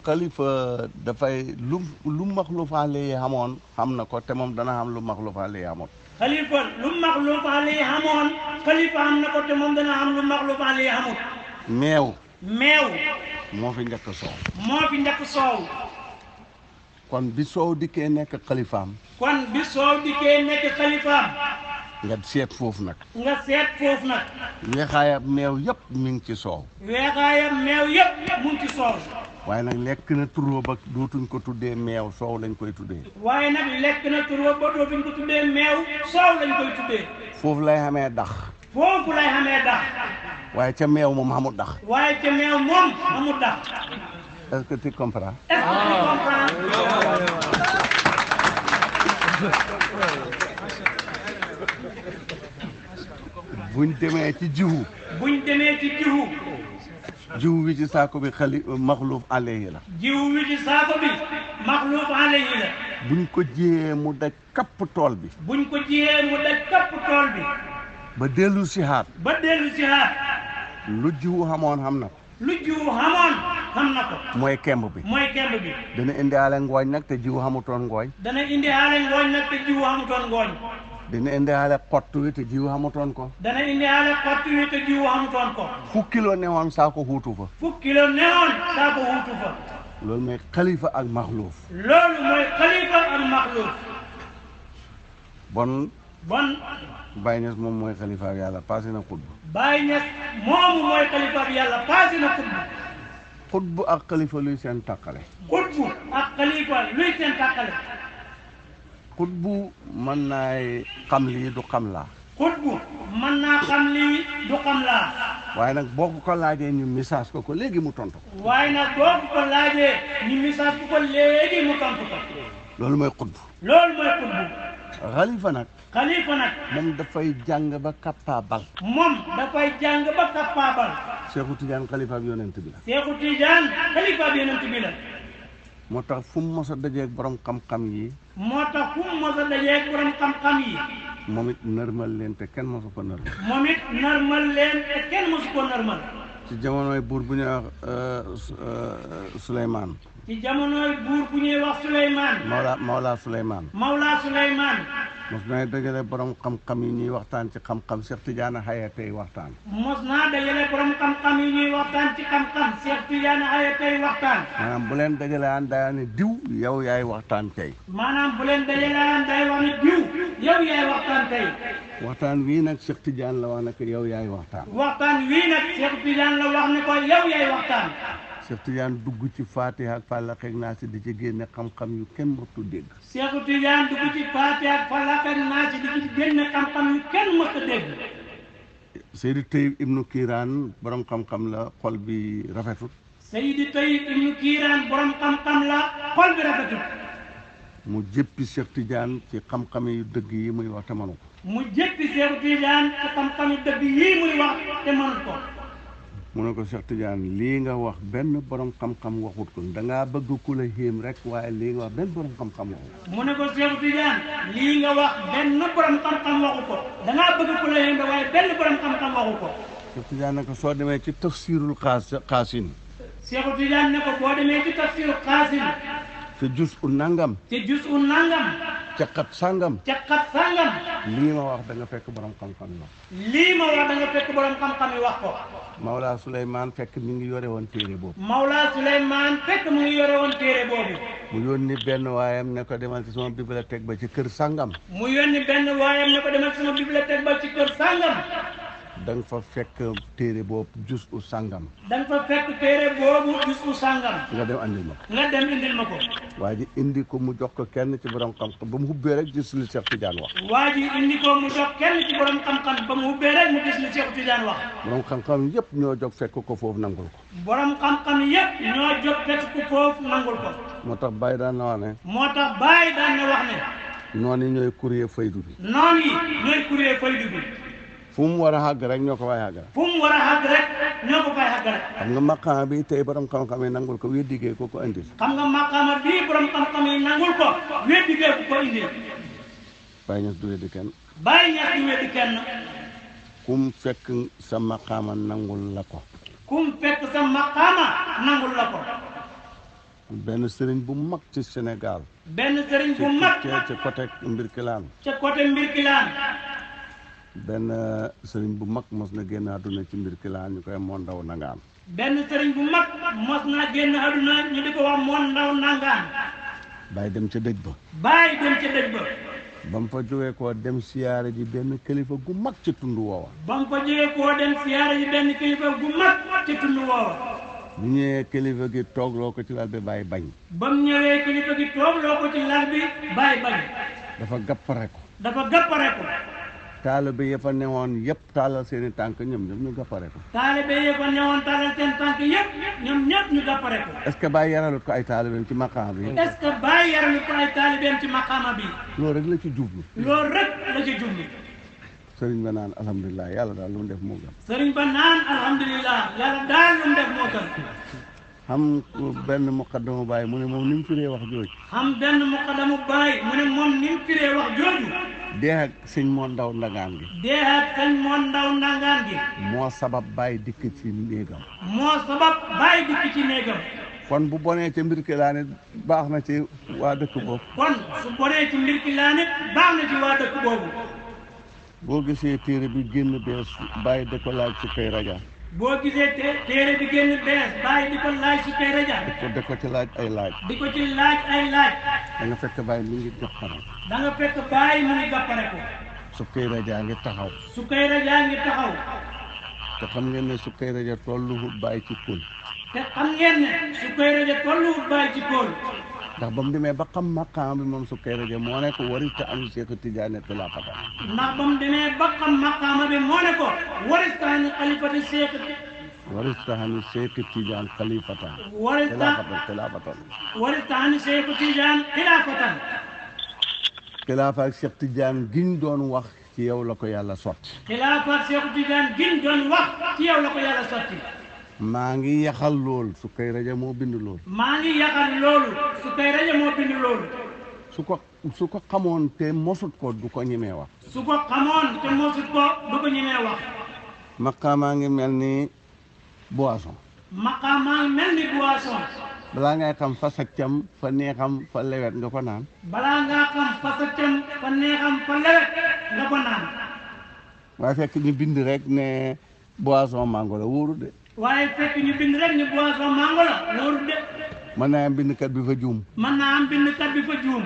xalifa dafay lu maxluufaale yi xamoon xam na ko te moom dana xam lu maxluufaale yi xamoon. xalifa lu maxluufaale yi xamoon xalifa xam na ko te moom dana xam lu maxluufaale yi xamut. meew moo fi njëkk soow. moo fi njëkk soow. kon bi soow dikkee nekk xalifaam. nga seet foofu nag. weexaayam meew yëpp mi ngi ci soow. mu ngi ci soow. waaye nag lekk na turoo ba dootuñ ko tuddee meew soow lañ koy tuddee. foofu lay xamee dax. waaye ca meew moom xamul dax. est-ce que tu comprends? buñ demee ci jiwu. jiwu wi ci saako bi maxluuf alayhi la. buñ ko jiyee mu daj kapp tool bi. ba dellu si haat. lu jiwu xamoon xam na ko. mooy kemb bi. dana indiwaale ngooñ nag te jiwu xamutoon ngooñ. dina indiwaale xott wi te jiwu xamutoon ko. fu kilo newoon saako xuutu fa. loolu mooy xalifa ak maxluuf. bon. Baye Niass moom mooy xalifa ak yàlla passé na xutbu. xutbu ak xalifa luy seen tàqale. xutbu mën naa xam lii du xam laa. waaye nag boo ko laajee ñu message ko léegi mu tontu ko. loolu mooy xutbu. xalifa nag. moom dafay jàng ba capable. Seexu Tijaan xalifa bi yonent bi la. moo tax fu mu mos a dajeeg borom xam-xam yi. moom it nërmal leen te kenn mosu ko nërmal. ci jamonoy buur bu ñuy wax Souleymane. Mawla Souleymane. mos naa dajale borom xam-xam yi ñuy waxtaan ci xam-xam Cheikh Tidiane Haye tey waxtaan. maanaam bu leen dajale aan day ne diw yow yaay waxtaan tey. waxtaan wii nag Cheikh Tidiane la wax ne ko yow yaay waxtaan. Cheikh Tidiane dugg ci Fatiha ak Falaq ak Naas di ci génne xam-xam yu kenn mësu dégg. Seydi Tayyib ibnu Kiiraan borom xam-xam la xol bi rafetut. mu jëppi Cheikh Tidiane ci xam-xam yu dëgg yi muy wax te mënu ko. mu ne ko Cheikh Tidiane lii nga wax benn borom xam-xam waxut ko dangaa bëgg ku la xéem rek waaye lii nga wax benn borom xam-xam waxut ko. Cheikh Tidiane ne ko soo demee ci tafsirul xaasin. te jus u nangam. ca xat sangam. lii ma wax da nga fekk borom xam-xam yi wax ko. Mawla Souleymane fekk mi ngi yore woon téere boobu. mu yónni benn waayam ne ko demal ci sama bibliothèque ba ci kër sangam. da nga fa fekk téere boobu jus u sangam. nga dem indil ma ko. waa ji indi ko mu jox ko kenn ci borom xam-xam ba mu hubbee rek gis li Cheikh Tidiane wax. borom xam-xam yëpp ñoo jóg fekk ko foofu nangul ko. moo tax Baye daan na wax ne. noonu yi ñooy courrier faydu bi. fu mu war a xàgg rek ñoo ko fay xàgg rek. xam nga maqaama bi tey borom xam-xam yi nangul ko weddigee ko ko indil. Baye Niass du weddi kenn. kum fekk sa maqaama nangul la ko. benn sëriñ bu mag ci Sénégal. benn sëriñ bu mag. ca côté Mbirkilaan. ca côté Mbirkilaan. benn sëriñ bu mag mos na génn àdduna ci Mbirkilaan ñu koy Moon Ndaw Nangaan. benn sëriñ bu mag mos na génn àdduna ñu di ko wax Moon Ndaw Nangaan. bàyyi dem ca dëj ba. bàyyi dem ca dëj ba. ba mu fa jógee koo dem siyaare ji benn kilifa gu mag ca tund woowa. ba mu fa jógee koo dem siyaare ji benn kilifa gu mag ca tund woowa. bu ñëwee kilifa gi toogloo ko ci lal bi bàyyi bañ. ba mu ñëwee kilifa gi toogloo ko ci lal bi bàyyi bañ. dafa gappare ko. dafa gappare ko. taalibe yi fa newoon yëpp taalal seen i tànk ñoom ñëpp ñu gappare ko. taalibe yi fa newoon taalal seen tànk yëpp ñoom ñëpp ñu gappare ko. est-ce que bàyyi yaralut ko ay taalibeem ci maqaama bi. est-ce que bàyyi yaralut ko ay taalibeem ci maqaama bi. loolu rek la ci jublu. loolu rek la ci jublu. sëriñ ba naan alhamdulilah yàlla daal lu mu def moo gën. sëriñ ba naan alhamdulilah yàlla daal lu mu def moo gën. xam benn muqaddamu Baay mu ne moom ni mu firee wax jooju. xam benn muqaddamu Baay mu ne moom ni mu firee wax jooju. dee ak sëñ Moon Ndaw Nangaan gi. dee ak sëñ Moon Ndaw Nangaan gi. moo sabab Baay dikk ci néegam. moo sabab Baay dikk ci néegam. kon bu bonee ca Mbirkilaan baax na ci waa dëkk boobu. kon su bonee ci Mbirkilaan baax na ci waa dëkk boobu. boo gisee téere bi génn bees Baay di ko laaj ci kay raja. boo gisee téere bi génn bees Baay di ko laaj ci kay raja. di ko ci laaj ay laaj. di ko ci laaj ay laaj. da nga fekk Baay mi ngi gappare. da nga fekk Baay mu ngi gappare ko. su kay raja ngi taxaw. su kay raja ngi taxaw. te xam ngeen ne su kay raja tolluwut Baay ci kul. te xam ngeen ne su kay raja tolluwut Baay ci kul. ndax ba mu demee ba xam maqaam bi moom su kay rajo moo ne ko warita am Cheikh Tidiane xilaafata. ndax ba mu demee ba xam maqaama bi moo ne ko warita am xalifati Cheikh. warita am Cheikh Tidiane xalifata. xilaafata. warita am Cheikh Tidiane xilaafata. xilaafa ak Cheikh Tidiane giñ doon wax ci yow la ko yàlla sotti. xilaafa ak Cheikh Tidiane giñ doon wax ci yow la ko yàlla sotti. maa ngi yaxal lool su kay rajo moo bind lool. maa ngi yaxal loolu su kay rajo moo bind loolu. su ko xamoon te mosut ko du ko ñemee wax. su ko xamoon te mosut ko du ko ñemee wax. maqaamaa ngi mel ni boisson. maqaamaa ngi mel ni boisson. balaa ngay xam fa sa cam fa neexam fa lewet nga ko naan. balaa ngaa xam fa sa cam fa neexam fa lewet nga ko naan. waaye fekk ñu bind rek ne boisson mango la wóoru de. waaye fekk ñu bind rek ni boisson mango la loolu de. mën naa am bindkat bi fa juum. mën naa am bindkat bi fa juum.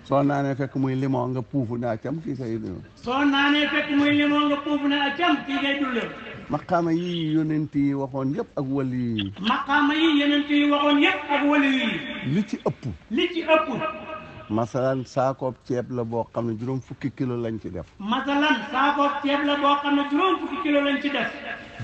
soo naanee fekk muy limon nga puufu ne acam kii kay dund. soo naanee fekk muy limon nga puufu ne acam kii kay dund. maqaama yi yonent yi waxoon yëpp ak wali yi. maqaama yi yonent yi waxoon yëpp ak wali yi. li ci ëpp. li ci ëpp. masalan saakoob ceeb la boo xam ne juróom fukki kilo lañ ci def. masalan saakoob ceeb la boo xam ne juróom fukki kilo lañ ci def.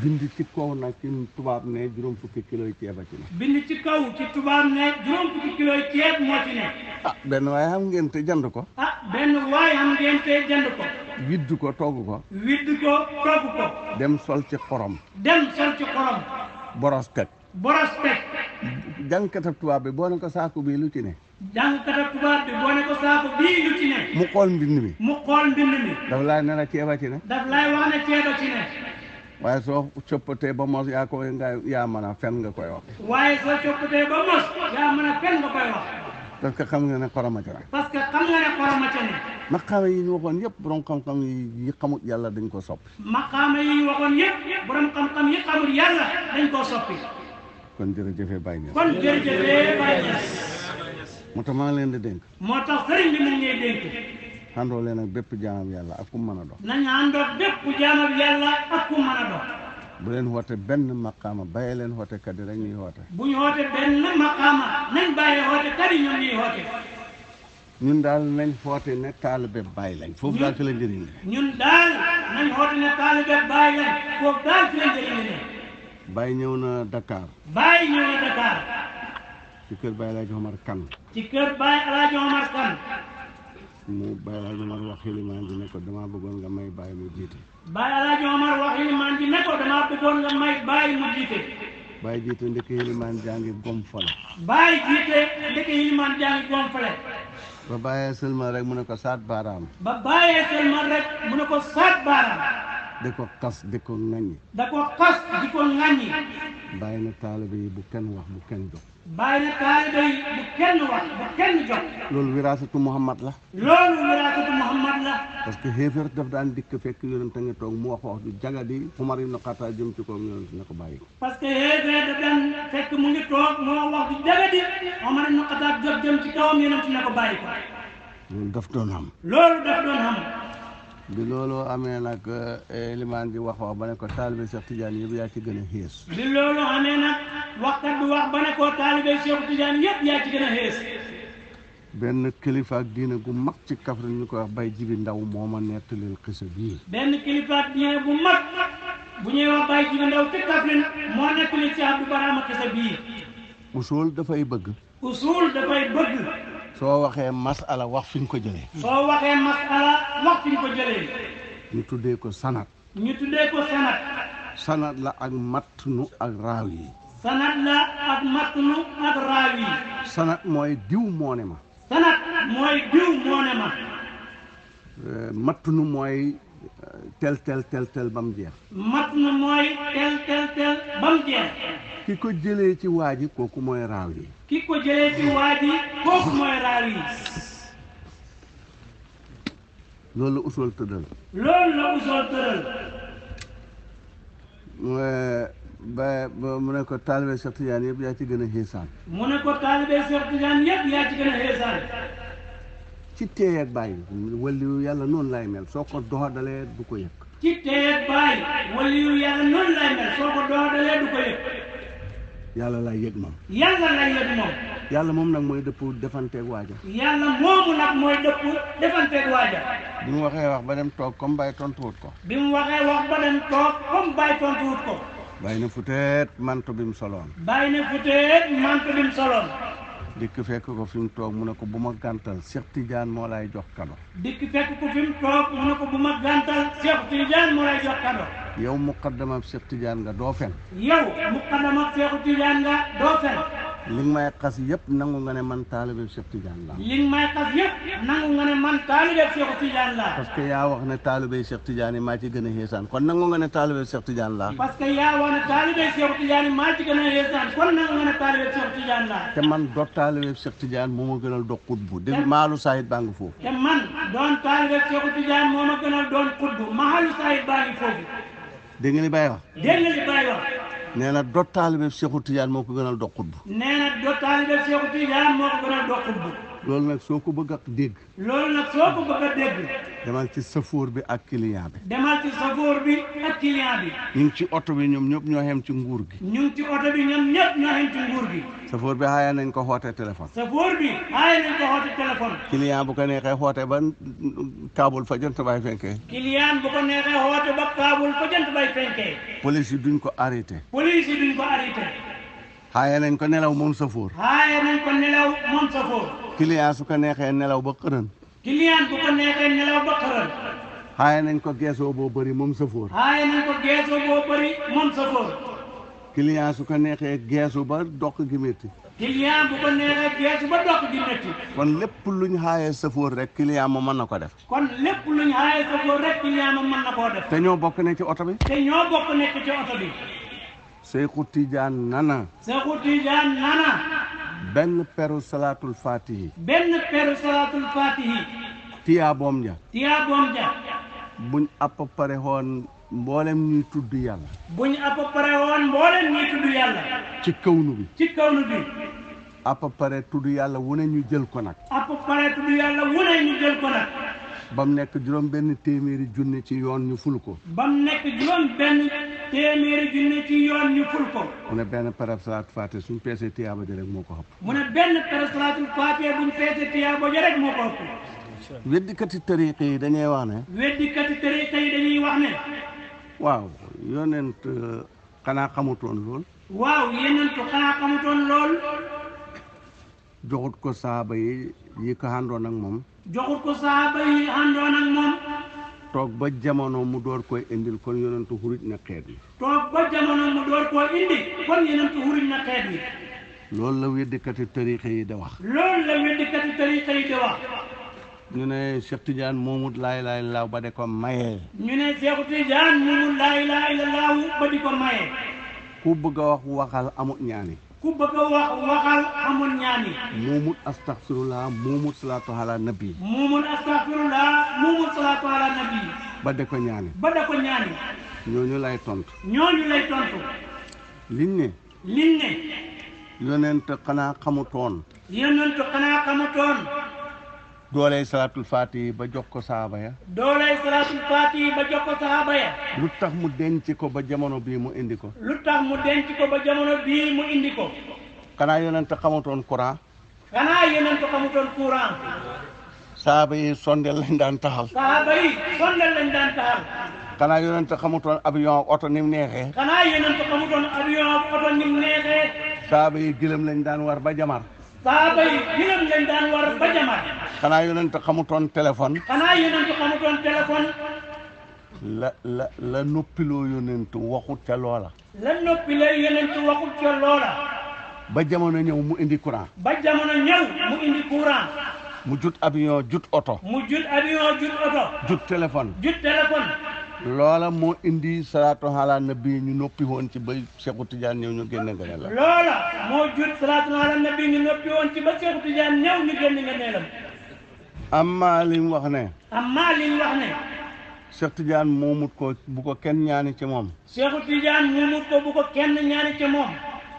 bind ci kaw nag ci tubaab ne juróom fukki kilo yi ceeb a ci ne. bind ci kaw ci tubaab ne juróom fukki kilo yi ceeb moo ci ne. ah benn waaye xam ngeen te jënd ko. ah benn waaye xam ngeen te jënd ko. widd ko togg ko. widd ko togg ko. dem sol ci xorom. dem sol ci xorom. boros teg. boros teg. jàngkatab tubaab bi boo ne ko saako bii lu ci ne. jàngkatab tubaab bi boo ne ko saako bii lu ci ne. mu xool mbind mi. mu xool mbind mi. daf laay ne la ceeb a ci ne. daf laay wax ne ceeb a ci ne. waaye soo coppatee ba mos yaa mën a fen nga koy wax. waaye soo coppatee ba mos yaa mën a fen nga koy wax. parce que xam nga ne xoroma ca ne. parce que xam nga ne xoroma ca ne. maqaama yi ñu waxoon yëpp borom xam-xam yi xamut yàlla dañ ko soppi. maqaama yi ñu waxoon yëpp borom xam-xam yi xamut yàlla dañ koo soppi. kon jërëjëfee Baye Niass. kon jërëjëfee Baye Niass. moo tax maa ngi leen di dénk. moo tax sëriñ bi nañ ñuy dénk. àndoo leen ak bépp jaamam yàlla ak ku mu mën a dox. nañ àndoo bépp jaamam yàlla ak ku mu mën a dox. bu leen woote benn maqaama bàyyi leen woote kat yi rek ñuy woote. bu ñu woote benn maqaama nañ bàyyi woote kat yi ñoom ñuy woote. ñun daal nañ woote ne taalibe Baay lañ. foofu daal fi la njëriñ la. ñun daal nañ woote ne taalibe Baay lañ foofu daal fi la njëriñ la. Baay ñëw na Dakar. Baay ñëw na Dakar. ci kër Baay Alaaji Omar Kan. ci kër Baay Alaaji Omar Kan. mu Baay Alaaji Omar wax xilimaan ji ne ko damaa bëggoon nga may Baay mu jiite. Baay Alaaji Omar wax xilimaan ji ne ko damaa bëggoon nga may Baay mu jiite. Baay jiite ndeke xilimaan jaa ngi gomfale. Baay jiite ndeke xilimaan jaa ngi gomfale. ba bàyyee sëlmal rek mu ne ko saat baaraam. ba bàyyee sëlmal rek mu ne ko saat baaraam. di ko xas di ko ŋaññi. da ko xas di ko ŋaññi. bàyyi na taalibe yi bu kenn wax bu kenn jóg. bàyyi na taalibe yi bu kenn wax bu kenn jóg. loolu wiraasatu Muhammad la. loolu wiraasatu Muhammad la. parce que xéeféer daf daan dikk fekk yonent nga toog mu wax ju jagadi Umar ibn Xattaab jëm ci koom yonent ne ko bàyyi ko. parce que xéeféer daf daan fekk mu ngi toog mu wax ju jagadi Umar ibn Xattaab jóg jëm ci kawam yonent ne ko bàyyi ko. loolu daf doon xam. loolu daf doon xam. bi loolu amee nag limaan di wax ba ne ko taalibe Cheikh Tidiane yëpp yaa ci gën a xees. bi loolu amee nag waxkat bi wax ba ne ko taalibe Cheikh Tidiane yëpp yaa ci gën a xees. benn kilifa ak diine gu mag ci Kaffrine ñu koy wax Baye Jibi Ndaw moo ma nettalil xisa bii. benn kilifa ak diine bu mag bu ñuy wax Baye Jibi Ndaw ci Kaffrine moo nettali ci Abdou Barama xisa bii. usul dafay bëgg. usul dafay bëgg. soo waxee masala wax fi nga ko jëlee. soo waxee masala wax fi nga ko jëlee. ñu tuddee ko sanat. ñu tuddee ko sanat. sanat la ak matnu ak raaw yi. sanat la ak matnu ak raaw yi. sanat mooy diw moo ne ma. sanat mooy diw moo ne ma. matnu mooy tel ba mu jeex. matnu mooy tel ba mu jeex. ki ko jëlee ci waa ji kooku mooy raaw yi. ki ko jëlee ci waa ji kooku mooy raaw yi. loolu la usul tëddal. loolu la usul tëddal. ba mu ne ko taalibe Cheikh Tidiane yëpp yaa ci gën a xeesaan. mu ne ko taalibe Cheikh Tidiane yëpp yaa ci gën a xeesaan. ci teey ak bàyyi waliyu yàlla noonu lay mel soo ko doxadalee du ko yëg. ci teey ak bàyyi waliyu yàlla noonu lay mel soo ko doxadalee du ko yëg. yàlla lay yëg moom. yàlla lay yëg moom. yàlla moom nag mooy dëpp defanteeg waaja. yàlla moomu nag mooy dëpp defanteeg waaja. bi mu waxee wax ba dem toog comme bàyyi tontuwut ko. bi mu waxee wax ba dem toog comme bàyyi tontuwut ko. bàyyi na futeet manto bi mu soloon. bàyyi na futeet manto bi mu soloon. dikk fekk ko fi mu toog mu ne ko bu ma gàntal Cheikh Tidiane moo lay jox kado. dikk fekk ko fi mu toog mu ne ko bu ma gàntal Cheikh Tidiane moo lay jox kado. yow muqaddama Cheikh Tidiane nga doo fen. yow muqaddama Cheikh Tidiane nga doo fen. li nga may xas yëpp nangu nga ne man taalibe Cheikh Tidiane laa. li nga may xas yëpp nangu nga ne man taalibe Cheikh Tidiane laa. parce que yaa wax ne taalibe Cheikh Tidiane maa ci gën a xeesaan kon nangu nga ne taalibe Cheikh Tidiane laa. parce que yaa wax ne taalibe Cheikh Tidiane maa ci gën a xeesaan kon nangu nga ne taalibe Cheikh Tidiane laa. te man do taalibe Cheikh Tidiane moo ma gënal doon xutbu dégg maalu saayit baa ngi foofu. te man doon taalibe Cheikh Tidiane moo ma gënal doon xutbu maalu saayit baa ngi foofu. dégg nga li Baye wax. dégg nga li Baye wax. nee na do taalibe Cheikh Tidiane moo ko gënal doon xutbu. nee na do taalibe Cheikh Tidiane moo ko gënal doon xutbu. loolu nag soo ko bëgg a dégg. loolu nag soo ko bëgg a dégg. demal ci safoor bi ak client bi. demal ci safoor bi ak client bi. ñu ngi ci oto bi ñoom ñëpp ñoo xem ci nguur gi. ñu ngi ci oto bi ñoom ñëpp ñoo xem ci nguur gi. safoor bi xaaya nañ ko xoote téléphone. safoor bi xaaya nañ ko xoote téléphone. client bu ko neexee xoote ba kaabul fa jant bay fenkee. client bu ko neexee xoote ba kaabul fa jant bay fenkee. police yi duñ ko arrêté. police yi duñ ko arrêté. xaaya nañ ko nelaw moom safoor. xaaya nañ ko nelaw moom safoor. client su ko neexee nelaw ba xërën. client bu ko neexee nelaw ba xërën. xaaya nañ ko geesoo boo bëri moom safoor. xaaya nañ ko geesoo boo bëri moom safoor. client su ko neexee geesu ba doq gi métti. client bu ko neexee geesu ba doq gi métti. kon lépp luñ xaayee safoor rek client ma mën na ko def. kon lépp luñ xaayee safoor rek client ma mën na koo def. te ñoo bokk ne ci oto bi. te ñoo bokk nekk ci oto bi. Seexu Tijaan nana. Seexu Tijaan nana. benn peru salaatul fatihi. benn peru salaatul fatihi. tiyaaboom ja. tiyaaboom ja. buñ àpp pare woon mboolem ñuy tudd yàlla. buñ àpp pare woon mboolem ñuy tudd yàlla. ci kawnu bi. ci kawnu bi. àpp pare tudd yàlla wu ne ñu jël ko nag. àpp pare tudd yàlla wu ne ñu jël ko nag. ba mu nekk juróom benn téeméeri junni ci yoon ñu ful ko. ba mu nekk juróom benn téeméeri junni ci yoon ñu ful ko. mu ne benn perab salaatul fatiha suñ peesee tiyaaba ji rek moo ko ëpp. mu ne benn perab salaatul fatiha buñ peesee tiyaaba ji rek moo ko ëpp. weddikati tariqa yi dañuy wax ne. weddikati tariqa yi dañuy wax ne. waaw yonent xanaa xamutoon lool. waaw yonent xanaa xamutoon lool. joxut ko saaba yi ko àndoon ak moom. joxut ko saaba yi àndoon ak moom. toog ba jamono mu door koy indil kon yonentu xuruj na xeet yi. toog ba jamono mu door koo indi kon yonentu xuruj na xeet yi. loolu la weddikati tariqa yi da wax. loolu la weddikati tariqa yi da wax. ñu ne Cheikh Tidiane moomut laa ilaaha illallaah ba de ko mayee. ñu ne Cheikh Tidiane moomut laa ilaaha illallaah ba di ko mayee. ku bëgg a wax waxal amut ñaani. ku bëgg a wax waxal amul ñaani. muumut astaghfirullah muumut salaatu ala nabi. muumut astaghfirullah muumut salaatu ala nabi. ba de ko ñaani. ba de ko ñaani. ñooñu lay tontu. ñooñu lay tontu. liñ ne. yonent xanaa xamutoon. yonent xanaa xamutoon. dooley salaatul faati ba jox ko saaba ya. dooley salaatul faati ba jox ko saaba ya. lu tax mu denc ko ba jamono bii mu indi ko. lu tax mu denc ko ba jamono bii mu indi ko. xanaa yonent xamutoon courant. xanaa yonent xamutoon courant. saaba yi sondel lañ daan taxal. saaba yi sondel lañ daan taxal. xanaa yonent xamutoon avion oto ni mu neexee. xanaa yonent xamutoon avion oto ni mu neexee. saaba yi gëlëm lañ daan war ba jamar. saaba yi gëlëm lañ daan war ba jamar. xanaa yonent xamutoon téléphone. xanaa yonent xamutoon téléphone. la noppiloo yonent waxut ca loola. la noppiloo yonent waxut ca loola. ba jamono ñëw mu indi courant. ba jamono ñëw mu indi courant. mu jut avion jut oto. mu jut avion jut oto. jut téléphone. jut téléphone. loola moo indi salaatu ala nabi ñu noppi woon ci ba Seexu Tijaan ñëw ñu génne nga ne la. loola moo jut salaatu ala nabi ñu noppi woon ci ba Seexu Tijaan ñëw ñu génne nga ne la. amma li mu wax ne. amma li mu wax ne. Seexu Tijaan moomut ko bu ko kenn ñaani ci moom. Seexu Tijaan moomut ko bu ko kenn ñaani ci moom.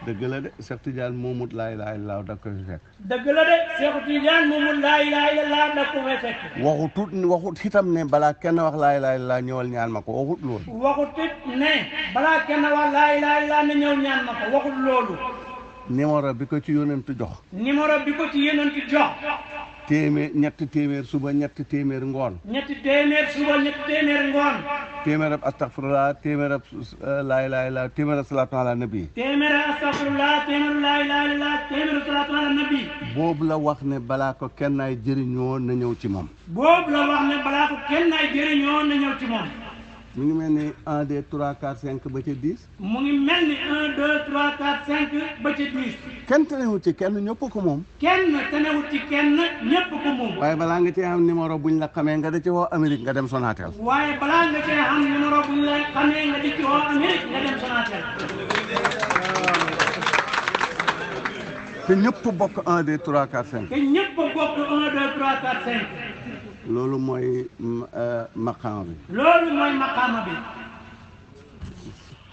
dëgg la de Seexu Tijaan moomut laa ilaaha illallaah da ko fi fekk. dëgg la de Seexu Tijaan moomut laa ilaaha illallaah da ko fi fekk. waxut itam ne balaa kenn wax laa ilaaha illallaah ñëwal ñaan ma ko waxut loolu. waxut it ne balaa kenn wax laa ilaaha illallaah na ñëw ñaan ma ko waxut loolu. numéro bi ko ci yonent jox. numéro bi ko ci yonent jox. ñetti téeméer suba ñetti téeméer ngoon. ñetti téeméer suba ñetti téeméer ngoon. téeméer ab astaghfirullah téeméer ab laa ilaaha illallaah téeméer ab salaatu ala nabi. téeméer ab astaghfirullah téeméer laa ilaaha illallaah téeméer salaatu ala nabi. boobu la wax ne balaa ko kenn ay jëriñoo na ñëw ci moom. boobu la wax ne balaa ko kenn ay jëriñoo na ñëw ci moom. mu ngi mel ni 1 2 3 4 5 ba ca 10. mu ngi mel ni 1 2 3 4 5 ba ca 10. kenn tenewut ci kenn ñëpp ko moom. kenn tenewut ci kenn ñëpp ko moom. waaye balaa nga cee am numéro buñ la xamee nga da ci woo Amérique nga dem Sonatel. waaye balaa nga cee am numéro buñ la xamee nga di ci woo Amérique nga dem Sonatel. te ñëpp bokk 1 2 3 4 5. te ñëpp bokk 1 2 3 4 5. loolu mooy maqaama bi. loolu mooy maqaama bi.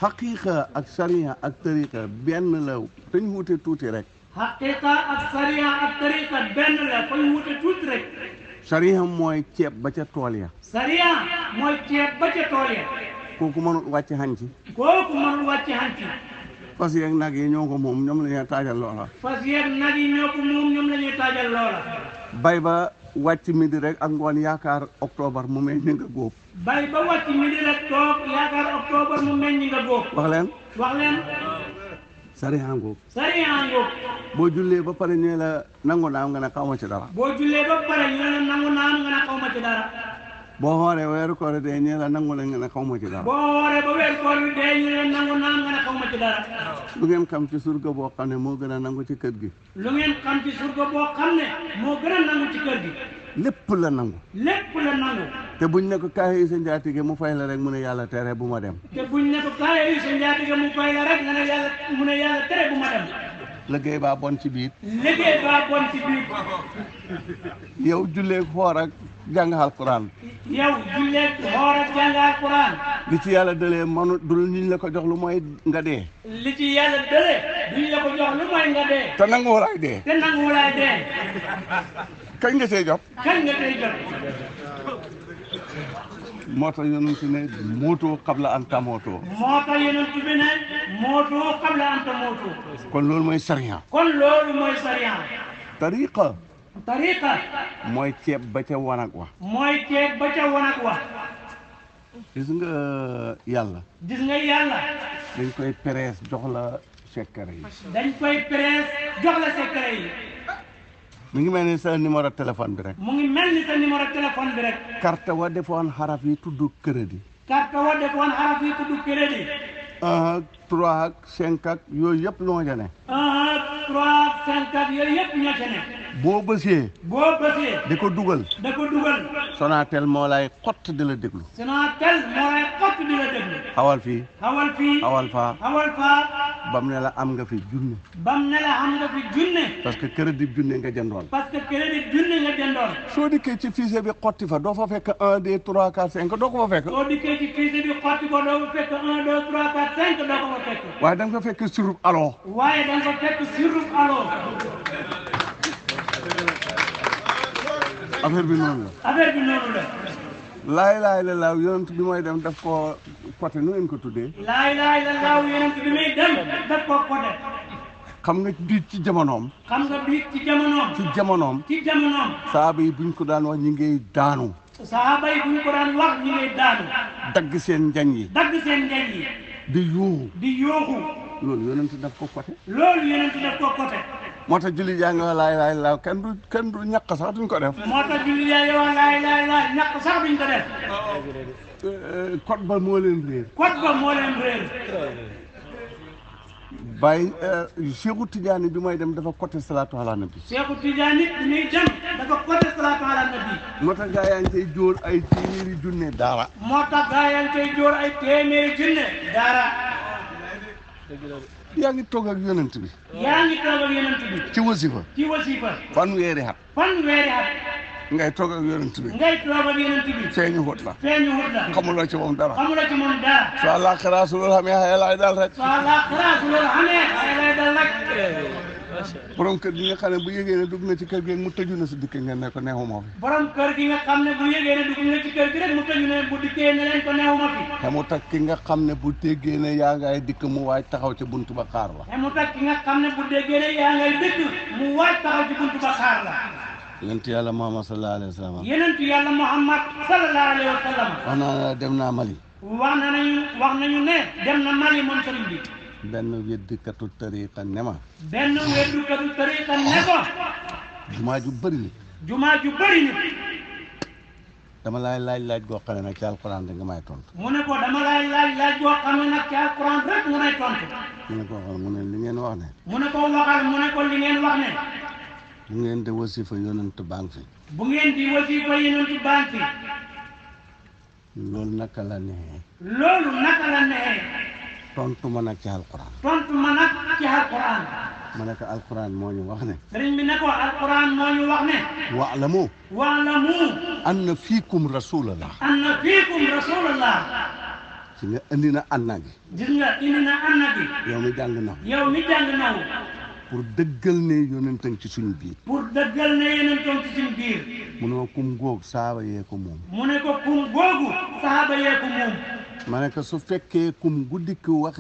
xaqiiqa ak sariya ak tariqa benn la dañ wute tuuti rek. xaqiiqa ak sariya ak tariqa benn la dañ wute tuuti rek. sariya mooy ceeb ba ca tool ya. sariya mooy ceeb ba ca tool ya. kooku mënul wàcc xañ ci. kooku mënul wàcc xañ ci. fas yeeg nag yi ñoo ko moom ñoom la ñuy taajal loola. fas yeeg nag yi ñoo ko moom ñoom la ñuy taajal loola. bay ba wàcc midi rek ak ngoon yaakaar octobre mu meññ nga góob. bay ba wàcc midi rek toog yaakaar octobre mu meññ nga góob. wax leen. wax leen. sariya ngóob. sariya ngóob. boo jullee ba pare ñu la nangu naam nga ne xaw ma ci dara. boo jullee ba pare ñu la nangu naam nga ne xaw ma ci dara. boo xooree weeru koor dee ñu la nangu la nga ne xaw ma ci dara. boo xooree ba weeru koor bi dee ñu la nangu naam nga ne xaw ma ci dara. lu ngeen xam ci surga boo xam ne moo gën a nangu ci kër gi. lu ngeen xam ci surga boo xam ne moo gën a nangu ci kër gi. lépp la nangu. lépp la nangu. te buñ ne ko kaay yi sa njaatige mu fay la rek mu ne yàlla tere bu ma dem. te buñ ne ko kaay yi sa njaatige mu fay la rek nga ne yàlla mu ne yàlla tere bu ma dem. liggéey baa bon ci biir. liggéey baa bon ci biir. yow jullee xoor ak jàng alquran. yow jullee xoor ak jàng alquran. li ci yàlla dëlee manu dul niñ la ko jox lu mooy nga dee. li ci yàlla dëlee duñ la ko jox lu mooy nga dee. te nangu walaay dee. te nangu walaay dee. kañ nga see jot. kañ nga see jot. moo tax yonent ne mootoo qabla an tamootoo. moo tax yonent bi ne mootoo qabla an tamootoo. kon loolu mooy sariya. kon loolu mooy sariya. tariqa. tariqa. mooy ceeb ba ca wanag wa. mooy ceeb ba ca wanag wa. gis nga yàlla. gis nga yàlla. dañ koy perees jox la secret yi. dañ koy perees jox la secret yi. mi ngi mel ni sa numéro téléphone bi rek. mu ngi mel ni sa numéro téléphone bi rek. carte wa defoon xaraf yi tudd crédit. carte wa defoon xaraf yi tudd crédit. 3 ak 5 ak yooyu yëpp lu ma ca ne. 3 ak 5 ak yooyu yëpp ñoo ca ne. boo bësee. di ko dugal. Sonatel moo lay xott di la déglu. xawal fii. xawal faa. bam ne la am nga fi junne. parce que crédit junne nga jëndoon. soo dikkee ci fichier bi xotti fa doo fa fekk 1 2 3 4 5 doo ko fa fekk. waaye da nga fa fekk surub allo. affaire bi noonu la. laay laay la laaw yonent bi mooy dem daf ko côté nu ngeen ko tuddee. laay laay la laaw yonent bi muy dem daf ko côté. xam nga biit ci jamonoom. ci jamonoom. saaba yi buñ ko daan wax ñi ngay daanu. dagg seen njañ yi. di yuuxu. loolu yonent daf ko côté. moo tax jullit yaa ngi wax laay laay laaw kenn du ñàkk sax duñ ko def. code ba moo leen réer. Baye Cheikhou Tidiane bi mooy dem dafa côté salaatu ala nabi. moo tax gaa yaa ngi koy jóor ay téeméeri junne daara. yaa ngi toog ak yonent bi. ci wasifa. fanweeri at. ngay toog ak yonent bi. feeñu hut la. xamuloo ci moom dara. soo àllaaxira su loolu xamee xëy laay dal rek. borom kër gi nga xam ne bu yëgee ne dugg na ci kër gi mu tëju na si dikk ngeen ne ko neexuma fi. xamut ak ki nga xam ne bu déggee ne yaa ngay dikk mu waaj taxaw ci buntu ba xaar la. yonent yàlla Muhammad sallallahu alayhi wa sallam. wax naa dem naa Mali. wax nañu ne dem na Mali moom sëriñ bi. benn weddikatu tariqa ne ma. jumaa ju bëri nit. dama laay laaj goo xam ne nag ci alquran rek nga may tontu. mu ne ko dama laay laaj goo xam ne nag ci alquran rek nga may tontu. mu ne ko waxal mu ne li ngeen wax ne. mu ne ko li ngeen wax ne. bu ngeen di wasifa yonent baa ngi fi. loolu naka la nee. tontu ma nag ci alquran. ma ne ko alquran moo ñu wax ne. sëriñ bi ne ko alquran moo ñu wax ne. wa'lamu anna fiikum rasulallah. si nga indi na anna gi. yow mi jàng naw. pour dëggal ne yonentam ci suñu biir. mu ne ma kum góog saaba yee ko moom. ma ne ko su fekkee kum guddi ki wax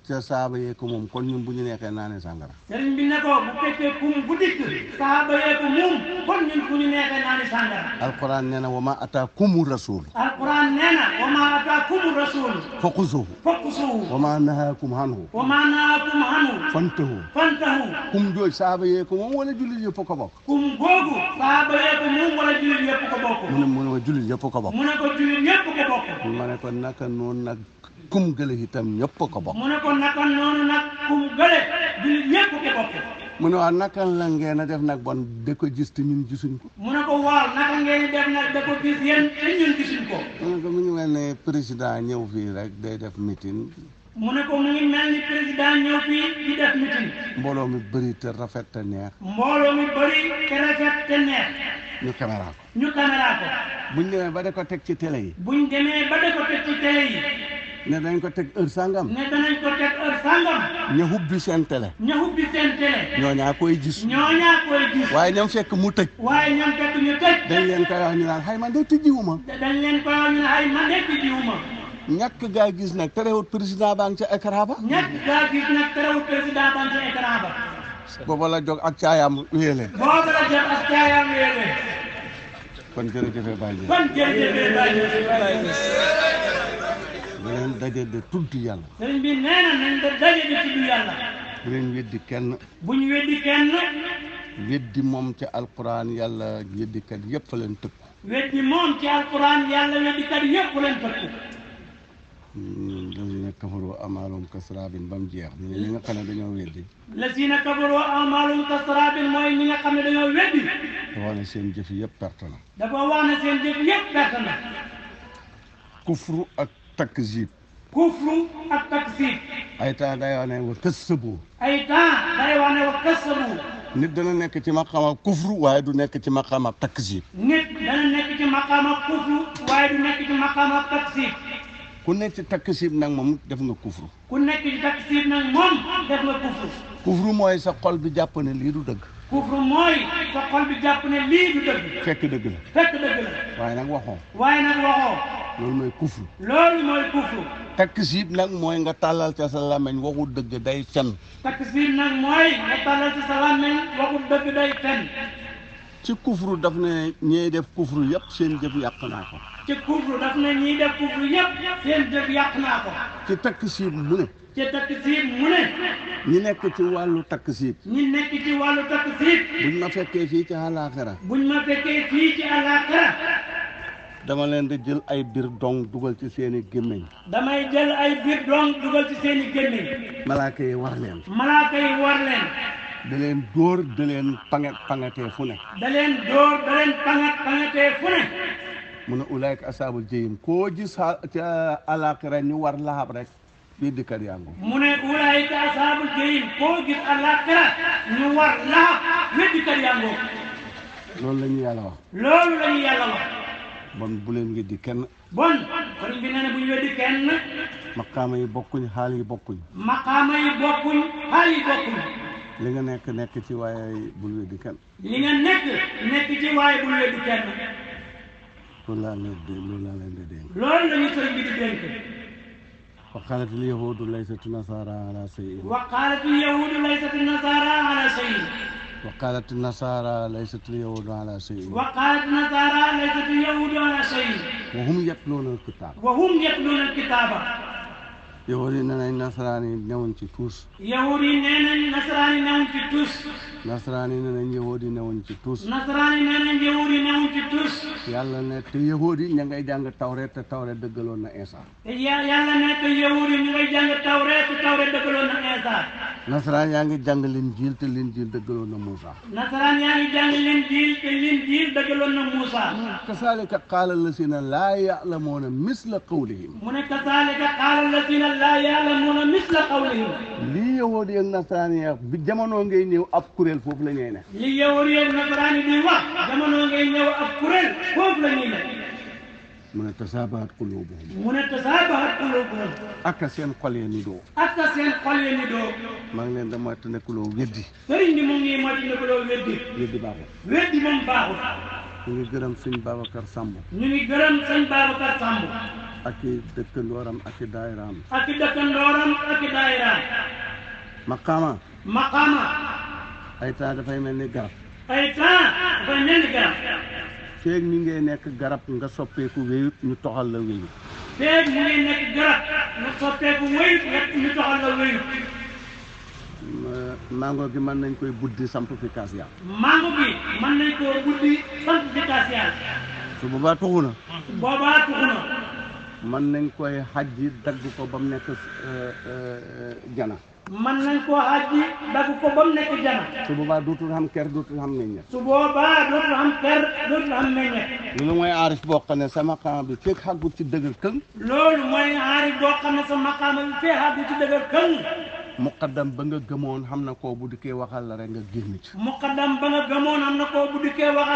ca saaba yee ko moom kon ñun bu ñu neexee naanee sàngara. sëriñ bi ne ko bu fekkee kum guddi ki saaba yee ko moom kon ñun bu ñu neexee naanee sàngara. alquran nee na wa ma ataakumu rasul. faquzuhu. wa ma nahaakum anhu. fantahu. kum jooj saaba yee ko moom wala jullit yëpp ko bokk. kum googu saaba yee ko moom wala jullit yëpp ko bokk. mu ne jullit yëpp ko bokk. ma ne ko naka noonu nag kum gële itam ñëpp ko bokk. mu ne ko naka noonu nag kum gële jullit yëpp ko bokk. mu ne waaw naka la ngeen a def nag bon da ko gis te ñun gisuñ ko. mu ne ko waaw naka ngeen def nag da ko gis yéen te ñun gisuñ ko. mu ne ko mu ngi mel ne président ñëw fii rek day def meeting. mu ne ko mu ngi mel ni président ñëw fii di def meeting. mbooloo mi bëri te rafet te neex. ñu caméra ko. buñ demee ba da ko teg ci télé yi. ne dañ ko teg heure sangam. ña hubbi seen télé. ñooñaa koy gis. waaye ñoom fekk mu tëj. dañ leen koy wax ñu naan xay man de tijjiwuma. ñàkk gaa gis nag terewut président baa ngi ca écran ba. booba la jóg ak caayaam wéele. kon jërëjëf Baye bu leen daje de tudd yàlla. sëriñ bi nee na nañ de daje de tudd yàlla. bu leen weddi kenn. bu ñu weddi kenn. weddi moom ci alquran yàlla weddikat yëpp leen tëkku. weddi moom ci alquran yàlla weddikat yëpp leen tëkku. lazina kafaru amaalum kasraabin ba mu jeex ñi nga xam ne dañoo weddi. lazina kafaru amaalum kasraabin mooy ñi nga xam ne dañoo weddi. dafa wax ne seen jëf yëpp perte na. dafa wax ne seen jëf yëpp perte na. kufru ak takzib. kufru ak takzib. ay temps day wax ne wa kassabu. ay temps day wax ne wa kassabu. nit dana nekk ci maqaama kufru waaye du nekk ci maqaama takzib. nit dana nekk ci maqaama kufru waaye du nekk ci maqaama takzib. ku nekk ci takzib nag moom def nga kufru. ku nekk ci takzib nag moom def nga kufru. kufru mooy sa xol bi jàpp ne lii du dëgg. kufru mooy sa xol bi jàpp ne lii du dëgg. fekk dëgg la. fekk dëgg la. waaye nag waxoo. waaye nag waxoo. loolu mooy kufru. loolu mooy kufru. takzib nag mooy nga tàllal ca sa làmmiñ waxu dëgg day fen. takzib nag mooy nga tàllal ca sa làmmiñ waxu dëgg day fen. ci kufru daf ne ñiy def kufru yëpp seen jëf yàq naa ko. ci kufru daf ne ñiy def kufru yëpp seen jëf yàq naa ko. ci takzib mu ne. ci takzib mu ne. ñi nekk ci wàllu takzib. ñi nekk ci wàllu takzib. buñ ma fekkee fii ci àllaaxira. buñ ma fekkee fii ci àllaaxira. dama leen di jël ay biir dong dugal ci seen i gémmiñ. damay jël ay biir dong dugal ci seen i gémmiñ. malaaka yi war leen. malaaka yi war leen. da leen dóor da leen pangatee fu ne. da leen dóor da leen pangatee fu ne. mu ne ulaayka asaabul jahim koo gis ca àllaaxira ñu war lahab rek bii dikkat yàngu. mu ne ulaayka asaabul jahim koo gis àllaaxira ñu war lahab bii dikkat yàngu. loolu la ñu yàlla wax. loolu la ñu yàlla wax. bon bu leen weddi kenn. bon sëriñ bi nee na bu ñu weddi kenn. maqaama yi bokkuñ xaal yi bokkuñ. maqaama yi bokkuñ xaal yi bokkuñ. li nga nekk ci waaye bul weddi kenn. li nga nekk ci waaye bul weddi kenn. loolu laa leen di dénk. loolu la ñu sëriñ bi di dénk. wa qaalatil yahuudu laysat nasaara ala shay'in. wa qaalatil yahuudu laysat nasaara ala shay'in. wa qaalatil nasaara laysat yahuudu ala shay'in. wa qaalatil nasaara laysat yahuudu ala shay'in. wa hum yatluuna al-kitaaba. wa hum yatluuna al-kitaaba. yahuud yi nee nañ nasaraan yi newuñ ci tuus. yahuud yi nee nañ nasaraan yi newuñ ci tuus. nasaraan yi nee nañ yahuud yi newuñ ci tuus. nasaraan yi nee nañ yahuud yi newuñ ci tuus. yàlla ne te yahuud yi ña ngay jàng tawreet te tawreet dëggaloon na Isa. te yàlla ne te yahuud yi ñu ngay jàng tawreet te tawreet dëggaloon na Isa. nasaraan yaa ngi jàng linjiil te linjiil dëggaloon na Muusa. nasaraan yaa ngi jàng linjiil te linjiil dëggaloon na Muusa. kasaalika qaala llaziina laa ya'lamuuna misla qawlihim. mu ne kasaalika qaala llaziina laa ya'lamuuna misla qawlihim. lii yahuud yi ak nasaraan yi bi jamono ngay ñëw ab kuréel foofu la ñuy ne. li yahuud yi ak nasaraan yi di wax jamono ngay ñëw ab kuréel foofu la ñuy ne. mu ne tasaabahat quluubuhum. mu ne tasaabahat quluubuhum. ak seen xol yi nidoo. ak seen xol yi nidoo. maa ngi leen di moytandikuloo weddi. sëriñ bi mu ngi moytandikuloo weddi. weddi baaxul. weddi moom baaxul. ñu ngi gërëm sëñ Babacar Samb. ñu ngi gërëm sëñ Babacar Samb. ak i dëkkandooram ak i daayiraam. ak i dëkkandooram ak i daayiraam. maqaama. maqaama. ay temps dafay mel ni garab. ay temps dafay mel ni garab. feeg mi ngay nekk garab nga soppeeku wéyut ñu toxal la wéyut. feeg mi ngay nekk garab nga soppeeku wéyut ñu toxal la wéyut. mango gi mën nañ koy buddi samp fi kaas yaa. mango gi mën nañ koo buddi samp fi kaas yaa. su boobaa tuxu na. boobaa tuxu na. mën nañ koy xajji dagg ko ba mu nekk jana. mën nañ koo xajji dagg ko ba mu nekk jana. su boobaa dootul xam ker dootul xam meññet. su boobaa dootul xam ker dootul xam meññet. loolu mooy aarif boo xam ne sa maqaama bi fekk xàggut ci dëgër këng. loolu mooy aarif boo xam ne sa maqaama bi fekk xàggut ci dëgër këng. muqaddam ba nga gëmoon xam na koo bu dikkee waxal la rek nga génn ci. muqaddam ba nga gëmoon xam na koo bu dikkee waxal